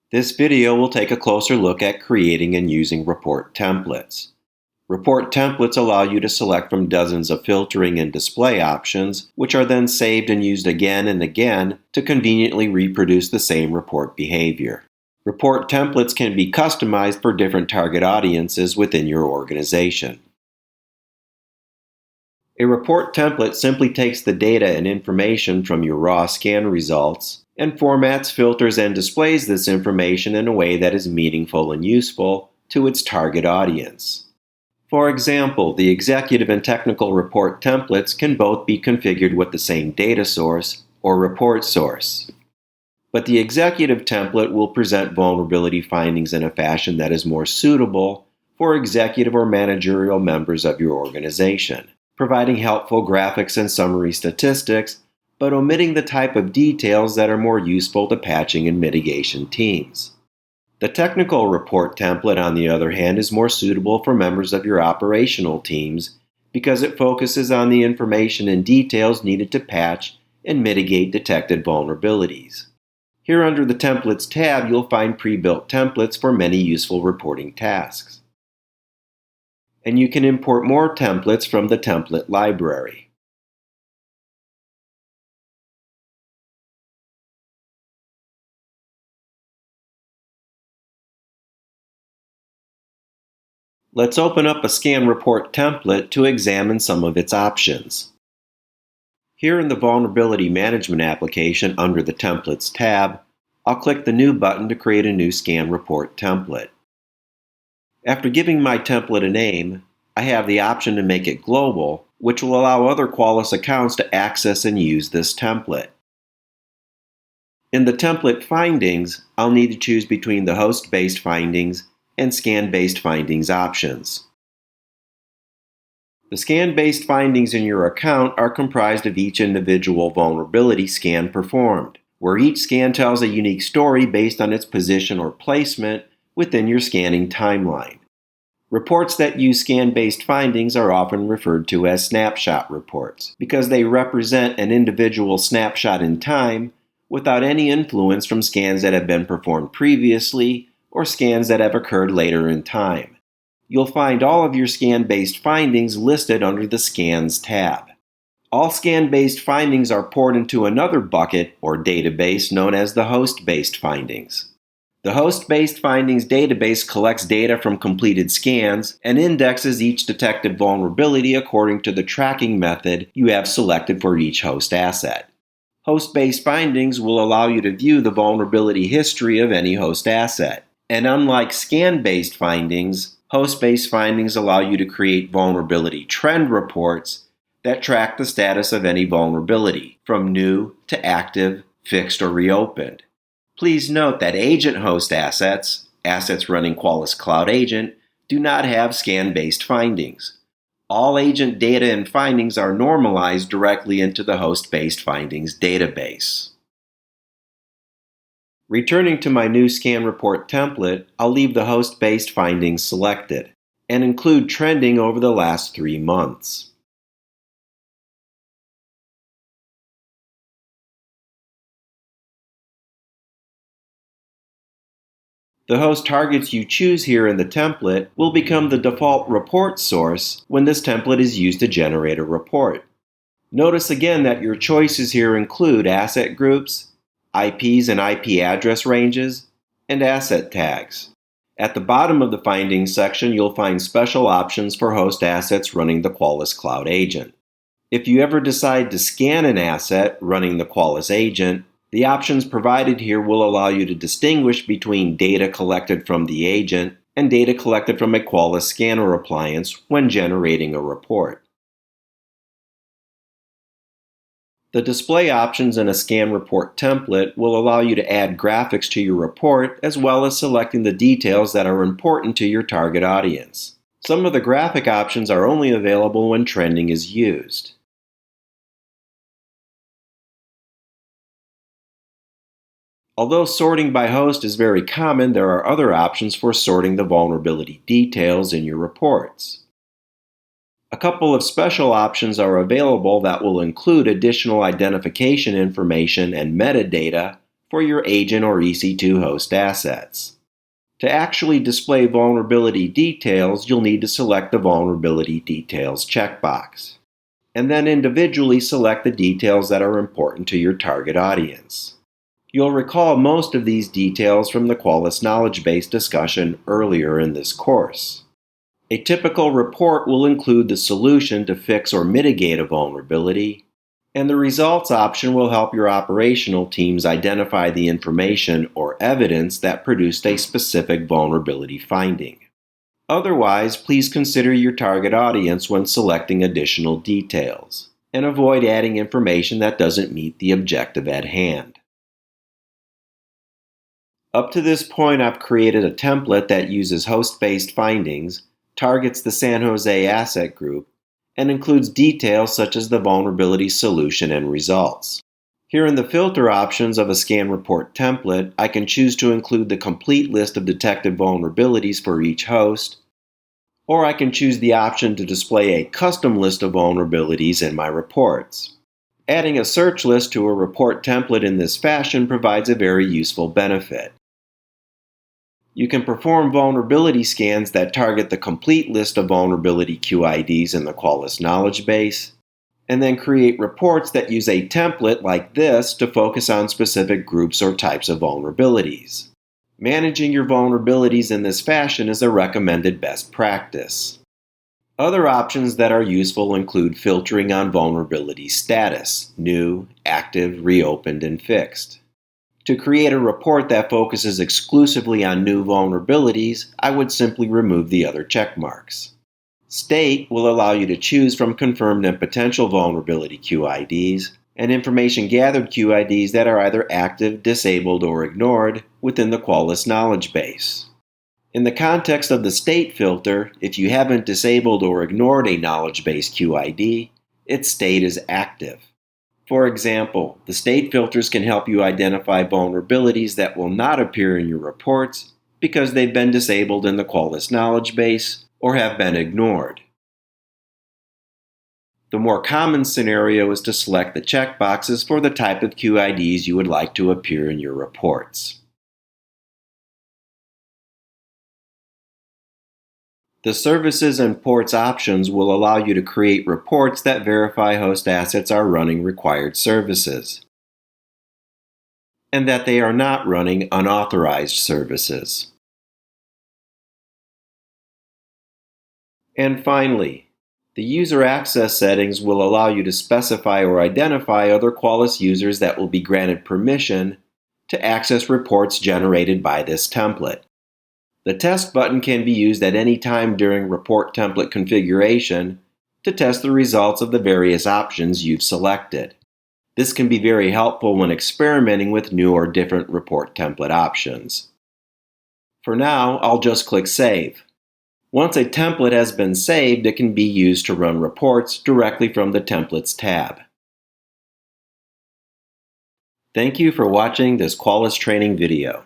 This video will take a closer look at creating and using report templates. Report templates allow you to select from dozens of filtering and display options, which are then saved and used again and again to conveniently reproduce the same report behavior. Report templates can be customized for different target audiences within your organization. A report template simply takes the data and information from your raw scan results and formats, filters, and displays this information in a way that is meaningful and useful to its target audience. For example, the executive and technical report templates can both be configured with the same data source or report source. But the executive template will present vulnerability findings in a fashion that is more suitable for executive or managerial members of your organization, providing helpful graphics and summary statistics, but omitting the type of details that are more useful to patching and mitigation teams. The technical report template, on the other hand, is more suitable for members of your operational teams because it focuses on the information and details needed to patch and mitigate detected vulnerabilities. Here under the Templates tab, you'll find pre-built templates for many useful reporting tasks. And you can import more templates from the template library. Let's open up a scan report template to examine some of its options. Here in the Vulnerability Management application under the Templates tab, I'll click the New button to create a new scan report template. After giving my template a name, I have the option to make it global, which will allow other Qualys accounts to access and use this template. In the template findings, I'll need to choose between the host-based findings and scan-based findings options. The scan-based findings in your account are comprised of each individual vulnerability scan performed, where each scan tells a unique story based on its position or placement within your scanning timeline. Reports that use scan-based findings are often referred to as snapshot reports because they represent an individual snapshot in time without any influence from scans that have been performed previously or scans that have occurred later in time. You'll find all of your scan-based findings listed under the Scans tab. All scan-based findings are poured into another bucket or database known as the host-based findings. The host-based findings database collects data from completed scans and indexes each detected vulnerability according to the tracking method you have selected for each host asset. Host-based findings will allow you to view the vulnerability history of any host asset. And unlike scan-based findings, host-based findings allow you to create vulnerability trend reports that track the status of any vulnerability, from new to active, fixed, or reopened. Please note that agent host assets running Qualys Cloud Agent, do not have scan-based findings. All agent data and findings are normalized directly into the host-based findings database. Returning to my new scan report template, I'll leave the host-based findings selected and include trending over the last 3 months. The host targets you choose here in the template will become the default report source when this template is used to generate a report. Notice again that your choices here include asset groups, IPs and IP address ranges, and asset tags. At the bottom of the findings section, you'll find special options for host assets running the Qualys Cloud Agent. If you ever decide to scan an asset running the Qualys Agent, the options provided here will allow you to distinguish between data collected from the agent and data collected from a Qualys scanner appliance when generating a report. The display options in a scan report template will allow you to add graphics to your report as well as selecting the details that are important to your target audience. Some of the graphic options are only available when trending is used. Although sorting by host is very common, there are other options for sorting the vulnerability details in your reports. A couple of special options are available that will include additional identification information and metadata for your agent or EC2 host assets. To actually display vulnerability details, you'll need to select the Vulnerability Details checkbox, and then individually select the details that are important to your target audience. You'll recall most of these details from the Qualys knowledge base discussion earlier in this course. A typical report will include the solution to fix or mitigate a vulnerability, and the results option will help your operational teams identify the information or evidence that produced a specific vulnerability finding. Otherwise, please consider your target audience when selecting additional details, and avoid adding information that doesn't meet the objective at hand. Up to this point, I've created a template that uses host-based findings, targets the San Jose asset group, and includes details such as the vulnerability solution and results. Here in the filter options of a scan report template, I can choose to include the complete list of detected vulnerabilities for each host, or I can choose the option to display a custom list of vulnerabilities in my reports. Adding a search list to a report template in this fashion provides a very useful benefit. You can perform vulnerability scans that target the complete list of vulnerability QIDs in the Qualys knowledge base, and then create reports that use a template like this to focus on specific groups or types of vulnerabilities. Managing your vulnerabilities in this fashion is a recommended best practice. Other options that are useful include filtering on vulnerability status, new, active, reopened, and fixed. To create a report that focuses exclusively on new vulnerabilities, I would simply remove the other checkmarks. State will allow you to choose from confirmed and potential vulnerability QIDs, and information gathered QIDs that are either active, disabled, or ignored within the Qualys knowledge base. In the context of the state filter, if you haven't disabled or ignored a knowledge base QID, its state is active. For example, the state filters can help you identify vulnerabilities that will not appear in your reports because they've been disabled in the Qualys knowledge base or have been ignored. The more common scenario is to select the checkboxes for the type of QIDs you would like to appear in your reports. The Services and Ports options will allow you to create reports that verify host assets are running required services, and that they are not running unauthorized services. And finally, the user access settings will allow you to specify or identify other Qualys users that will be granted permission to access reports generated by this template. The test button can be used at any time during report template configuration to test the results of the various options you've selected. This can be very helpful when experimenting with new or different report template options. For now, I'll just click Save. Once a template has been saved, it can be used to run reports directly from the Templates tab. Thank you for watching this Qualys training video.